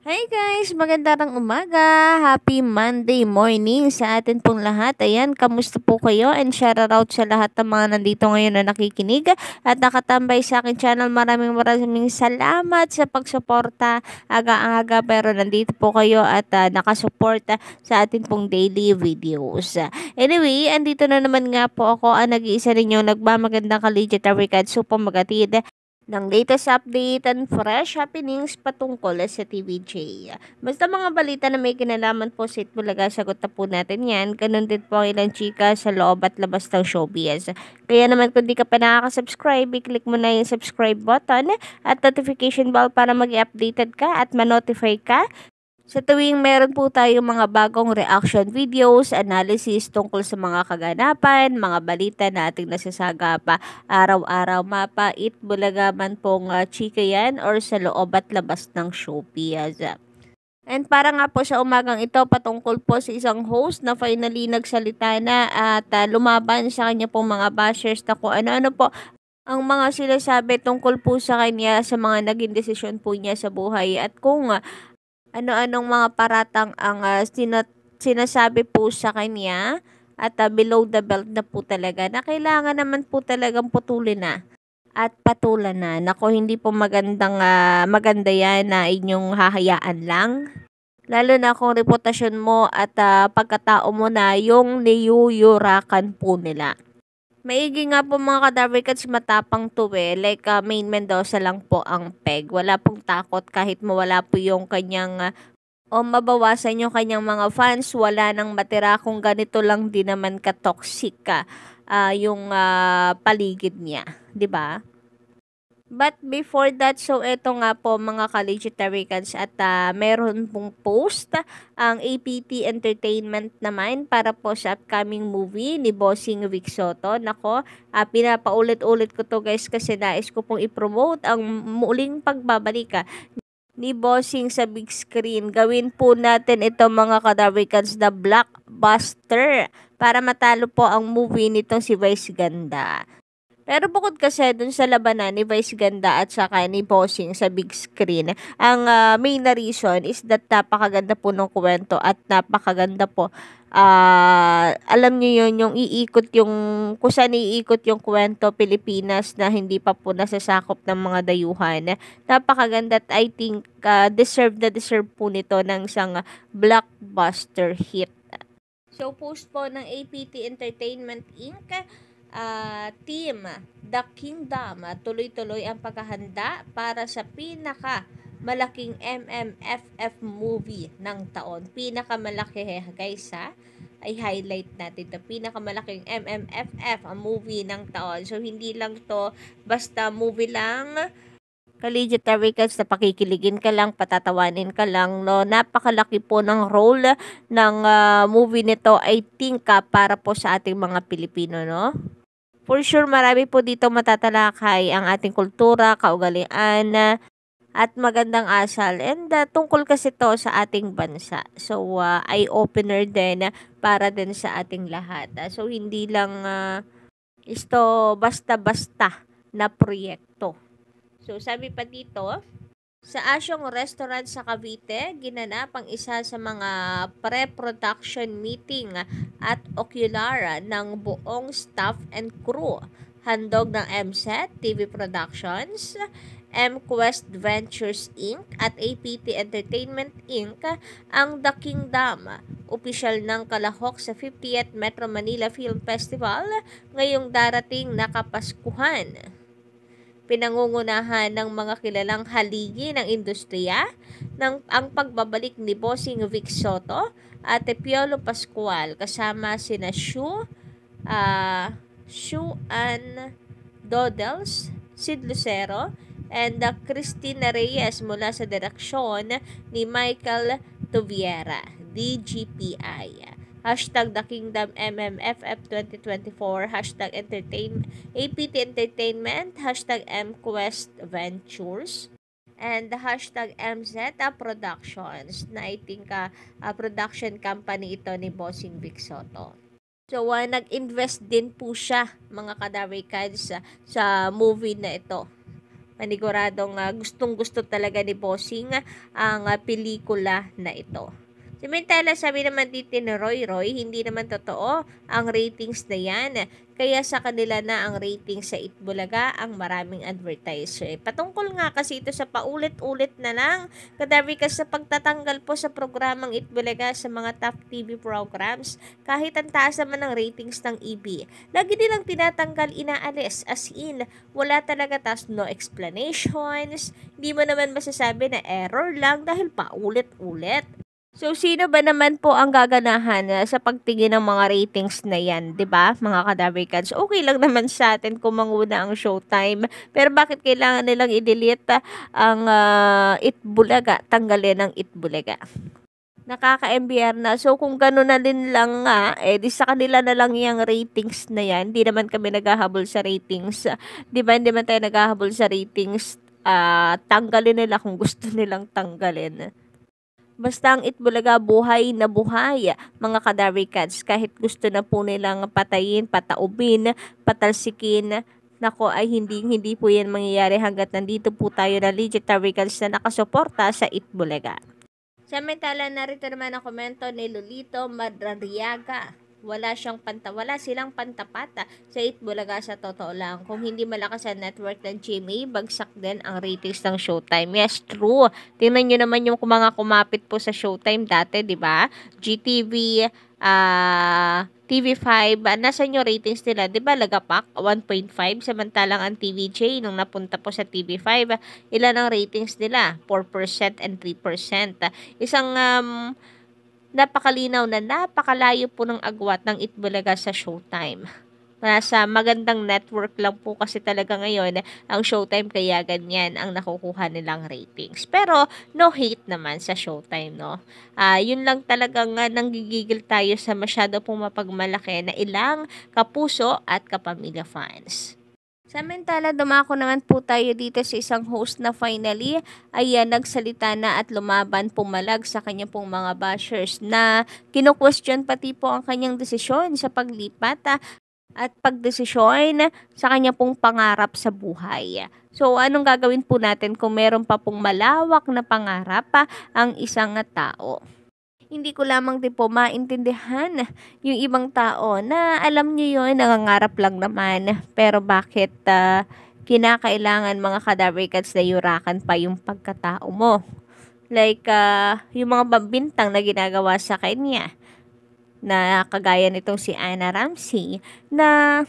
Hi guys! Magandang umaga! Happy Monday morning sa atin pong lahat. Ayan, kamusta po kayo? And shout out sa lahat ng mga nandito ngayon na nakikinig at nakatambay sa akin channel. Maraming salamat sa pagsuporta. Aga-aga pero nandito po kayo at nakasuporta sa atin pong daily videos. Anyway, andito na naman nga po ako ang nag-iisa ninyong nagmamagandang collegiate record supang magatid ng latest update and fresh happenings patungkol sa TVJ. Basta mga balita na may kinalaman po sa Itbulaga, sagot na po natin yan. Ganun din po ang ilang chika sa loob at labas ng showbiz. Kaya naman kung di ka pa nakaka-subscribe, i-click mo na yung subscribe button at notification bell para mag-updated ka at ma-notify ka sa tuwing meron po tayong mga bagong reaction videos, analysis tungkol sa mga kaganapan, mga balita na ating nasasagap araw-araw, mapait, bulaga man pong chika yan or sa loob at labas ng showbiz. And para nga po sa umagang ito, patungkol po sa isang host na finally nagsalita na at lumaban sa kanya pong mga bashers na kung ano-ano po ang mga sinasabi tungkol po sa kanya sa mga naging desisyon po niya sa buhay at kung ano-anong mga paratang ang sinasabi po sa kanya at below the belt na po talaga na kailangan naman po talagang putulin na at patulan na. Nako, hindi po maganda yan na inyong hahayaan lang. Lalo na kung reputasyon mo at pagkatao mo na yung niyuyurakan po nila. Maigi nga po mga ka-Darwikats, matapang to Like Main Mendoza lang po ang peg. Wala pong takot kahit mawala po yung kanyang o mabawasan yung kanyang mga fans. Wala nang matira kung ganito lang din naman ka-toxic yung paligid niya. 'Di ba? But before that, so eto nga po mga ka-Legitaricans at meron pong post ang APT Entertainment naman para po sa upcoming movie ni Bossing Vic Soto. Nako, pinapaulit-ulit ko to guys kasi nais ko pong i-promote ang muling pagbabalik ni Bossing sa big screen. Gawin po natin ito mga ka-Darwikans na blockbuster para matalo po ang movie nitong si Vice Ganda. Pero bukod kasi dun sa labanan ni Vice Ganda at saka ni Bossing sa big screen, ang main na reason is that napakaganda po ng kwento at napakaganda po. Alam niyo yun, yung iikot yung, kung saan iikot yung kwento Pilipinas na hindi pa po nasasakop ng mga dayuhan. Napakaganda at I think deserve po nito ng isang blockbuster hit. So, post po ng APT Entertainment Inc. Team The Kingdom, tuloy-tuloy ang paghahanda para sa malaking MMFF movie ng taon. Pinakamalaki guys ay highlight natin ito. Pinakamalaking MMFF movie ng taon. So hindi lang to basta movie lang. Ka-Legitaricans na pakikiligin ka lang, patatawanin ka lang, no? Napakalaki po ng role ng movie nito, I think, para po sa ating mga Pilipino, no? For sure, marami po dito matatalakay ang ating kultura, kaugalian, at magandang asal. And tungkol kasi to sa ating bansa. So, eye-opener din para din sa ating lahat. So, hindi lang isto basta-basta na proyekto. So, sabi pa dito, sa Asyong Restaurant sa Cavite, ginanap ang isa sa mga pre-production meeting at ocular ng buong staff and crew. Handog ng MSET, TV Productions, MQuest Ventures Inc. at APT Entertainment Inc. ang The Kingdom, opisyal ng kalahok sa 50th Metro Manila Film Festival ngayong darating na Kapaskuhan. Pinangungunahan ng mga kilalang haligi ng industriya ang pagbabalik ni Bossing Vic Soto at Piolo Pascual kasama sina Shu Ann Dodels, Sid Lucero, and Cristina Reyes mula sa direksyon ni Michael Tuviera, DGPI. Hashtag The Kingdom MMFF 2024, hashtag APT Entertainment, hashtag MQuest Ventures, and the hashtag MZ Productions na I think production company ito ni Bossing Vic Soto. So, nag-invest din po siya mga ka-Darwikans sa movie na ito Maniguradong gustong-gusto talaga ni Bossing ang pelikula na ito. Samantala, sabi naman dito ni Roy, hindi naman totoo ang ratings na yan. Kaya sa kanila na ang ratings sa Itbulaga ang maraming advertiser. Patungkol nga kasi ito sa paulit-ulit na lang, kadabi ka sa pagtatanggal po sa programang Itbulaga sa mga top TV programs, kahit ang taas naman ng ratings ng EB. Lagi nilang tinatanggal, inaalis, as in, wala talaga, tas no explanations, hindi mo naman masasabi na error lang dahil paulit-ulit. So, sino ba naman po ang gaganahan sa pagtingin ng mga ratings na yan, 'di ba? Mga kadabrikans, okay lang naman sa atin kung manguna ang Showtime. Pero bakit kailangan nilang i-delete ang Itbulaga, tanggalin ang Itbulaga? Nakaka-MBR na. So, kung gano'n na din lang nga, di sa kanila na lang yung ratings na yan. Hindi naman kami naghahabol sa ratings. Di ba, hindi man tayo naghahabol sa ratings. Tanggalin nila kung gusto nilang tanggalin. Basta ang Itbulaga buhay na buhay, mga kadarikats. Kahit gusto na po nilang patayin, pataubin, patalsikin, nako ay hindi po yan mangyayari hanggat nandito po tayo na legit Taricals na nakasuporta sa Itbulaga. Samantala, narito naman ang komento ni Lolito Madrariaga. Wala silang pantapata sa Itbulaga sa totoo lang. Kung hindi malakas ang network ng GMA, bagsak din ang ratings ng Showtime. Yes, true. Tingnan nyo naman yung mga kumapit po sa Showtime dati, di ba? GTV, TV5, nasan yung ratings nila? Di ba, lagapak? 1.5. Samantalang ang TVJ, nung napunta po sa TV5, ilan ang ratings nila? 4% and 3%. Isang napakalinaw na napakalayo po ng agwat ng Itbulaga sa Showtime. Nasa magandang network lang po kasi talaga ngayon ang Showtime, kaya ganyan ang nakukuha nilang ratings. Pero no hate naman sa Showtime, no? Yun lang talagang nanggigigil tayo sa masyado pong mapagmalaki na ilang kapuso at kapamilya fans. Samantala, dumako naman po tayo dito sa isang host na finally ay nagsalita na at lumaban pumalag sa kanya pong mga bashers na kino-question pati po ang kanyang desisyon sa paglipat at pagdesisyon sa kanya pong pangarap sa buhay. So, anong gagawin po natin kung meron pa pong malawak na pangarap ang isang tao? Hindi ko lamang din po maintindihan yung ibang tao na alam niyo yun, nangangarap lang naman. Pero bakit kinakailangan mga kadabrikats na yurakan pa yung pagkatao mo? Like, yung mga bintang na ginagawa sa kanya na kagaya nitong si Anna Ramsey na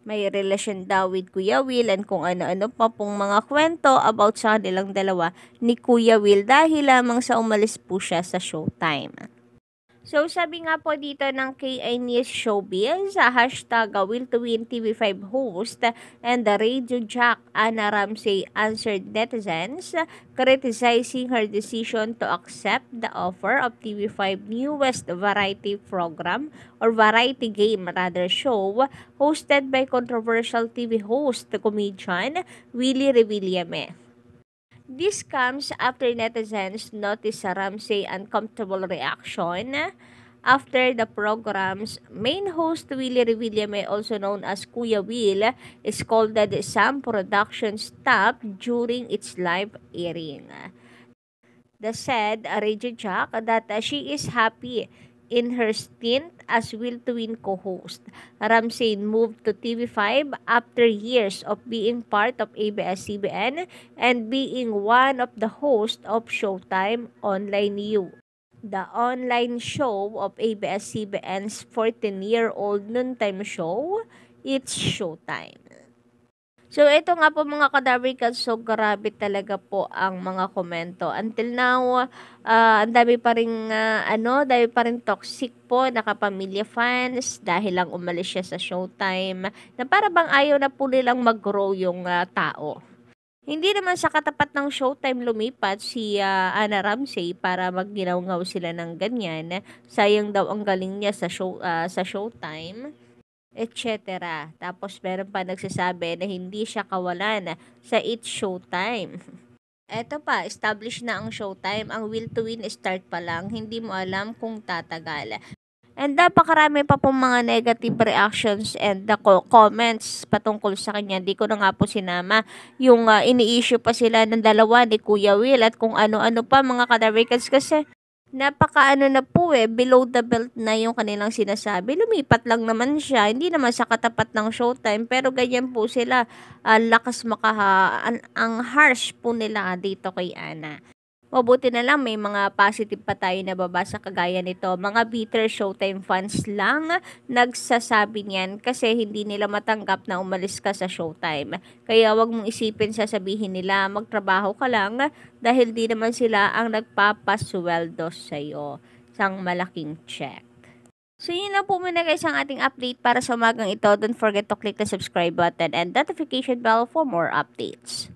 may relasyon daw with Kuya Will and kung ano-ano pa pong mga kwento about sa kanilang dalawa ni Kuya Will dahil lamang sa umalis po siya sa Showtime. So, sabi nga po dito ng KI News Showbiz, hashtag Will to Win TV5 host and the radio jack Anna Ramsey answered netizens criticizing her decision to accept the offer of TV5 newest variety program or variety game rather show hosted by controversial TV host, comedian Willie Revillame. This comes after netizens noticed Ramsey's uncomfortable reaction after the program's main host Willie Revillame, also known as Kuya Will, scolded some production staff during its live airing. The said Radio Jack that she is happy in her stint as Will to Win co-host. Ramsey moved to TV5 after years of being part of ABS-CBN and being one of the hosts of Showtime Online U, the online show of ABS-CBN's 14-year-old noontime show. It's Showtime. So, ito nga po mga kadabrikals, so grabe talaga po ang mga komento. Until now, ang dami pa rin, dami pa rin toxic po na kapamilya fans dahil lang umalis siya sa Showtime na para bang ayaw na po nilang mag-grow yung tao. Hindi naman sa katapat ng Showtime lumipat si Anna Ramsey para magginaw-ngaw sila ng ganyan. Sayang daw ang galing niya sa Showtime, etc. Tapos meron pa nagsasabi na hindi siya kawalan sa It's Showtime. Eto pa, established na ang Showtime. Ang Will to Win start pa lang, hindi mo alam kung tatagal. And napakarami pa pong mga negative reactions and the comments patungkol sa kanya. Di ko na nga po sinama yung ini-issue pa sila ng dalawa ni Kuya Will at kung ano-ano pa mga kadarikans kasi napakaano na po below the belt na yung kanilang sinasabi. Lumipat lang naman siya, hindi naman sa katapat ng Showtime, pero ganyan po sila, lakas ang harsh po nila dito kay Ana. Mabuti na lang may mga positive pa tayo nababasa kagaya nito. Mga bitter Showtime fans lang nagsasabi niyan kasi hindi nila matanggap na umalis ka sa Showtime. Kaya wag mong isipin sasabihin nila magtrabaho ka lang dahil di naman sila ang nagpapasweldo sa'yo. Isang malaking check. So yun lang po muna guys ang ating update para sa umagang ito. Don't forget to click the subscribe button and notification bell for more updates.